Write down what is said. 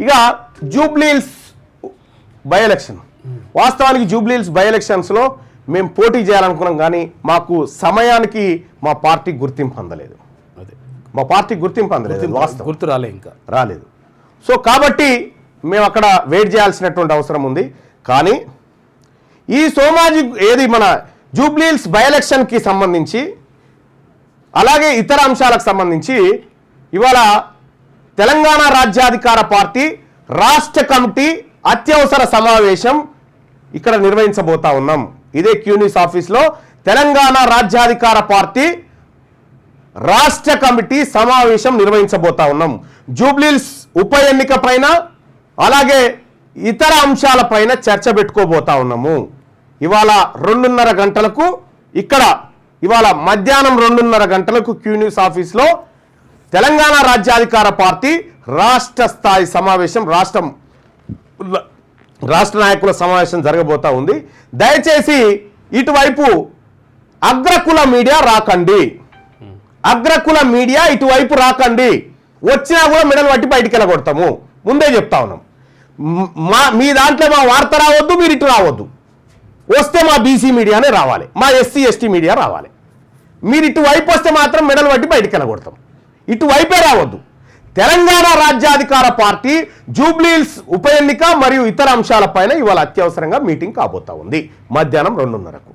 ఇక Jubilee Hills by election, వాస్తవానికి Jubilee Hills by ఎలక్షన్స్లో మేము పోటీ చేయాలనుకున్నాం, కానీ మాకు సమయానికి మా పార్టీ గుర్తింపు అందలేదు. మా పార్టీ గుర్తింపు అందలేదు, వాస్తవం గుర్తు రాలేదు. సో కాబట్టి మేము అక్కడ వెయిట్ చేయాల్సినటువంటి అవసరం ఉంది. కానీ ఈ సోమాజి ఏది మన జూబ్లీహిల్స్ బై ఎలక్షన్కి సంబంధించి అలాగే ఇతర అంశాలకు సంబంధించి ఇవాళ తెలంగాణ రాజ్యాధికార పార్టీ రాష్ట్ర కమిటీ అత్యవసర సమావేశం ఇక్కడ నిర్వహించబోతా ఉన్నాం. ఇదే క్యూనిస్ ఆఫీస్లో తెలంగాణ రాజ్యాధికార పార్టీ రాష్ట్ర కమిటీ సమావేశం నిర్వహించబోతా ఉన్నాం. జూబ్లీహిల్స్ ఉప ఎన్నిక పైన అలాగే ఇతర అంశాలపైన చర్చ పెట్టుకోబోతా ఉన్నాము. ఇవాళ 2:30 గంటలకు ఇక్కడ, ఇవాళ మధ్యాహ్నం 2:30 గంటలకు క్యూనిస్ ఆఫీస్లో తెలంగాణ రాజ్యాధికార పార్టీ రాష్ట్ర స్థాయి సమావేశం, రాష్ట్ర నాయకుల సమావేశం జరగబోతా ఉంది. దయచేసి ఇటువైపు అగ్రకుల మీడియా రాకండి, అగ్రకుల మీడియా ఇటువైపు రాకండి. వచ్చినా కూడా మెడలు పట్టి బయటికి వెళ్ళగొడతాము, ముందే చెప్తా ఉన్నాం. మీ దాంట్లో మా వార్త రావద్దు, మీరు ఇటు రావద్దు. వస్తే మా బీసీ మీడియానే రావాలి, మా ఎస్సీ ఎస్టీ మీడియా రావాలి. మీరు ఇటువైపు వస్తే మాత్రం మెడలు పట్టి బయటికి వెళ్ళగొడతాం, ఇటువైపే రావద్దు. తెలంగాణ రాజ్యాధికార పార్టీ జూబ్లీహిల్స్ ఉప ఎన్నిక మరియు ఇతర అంశాలపైన ఇవాళ అత్యవసరంగా మీటింగ్ కాబోతా ఉంది మధ్యాహ్నం 2:30కు.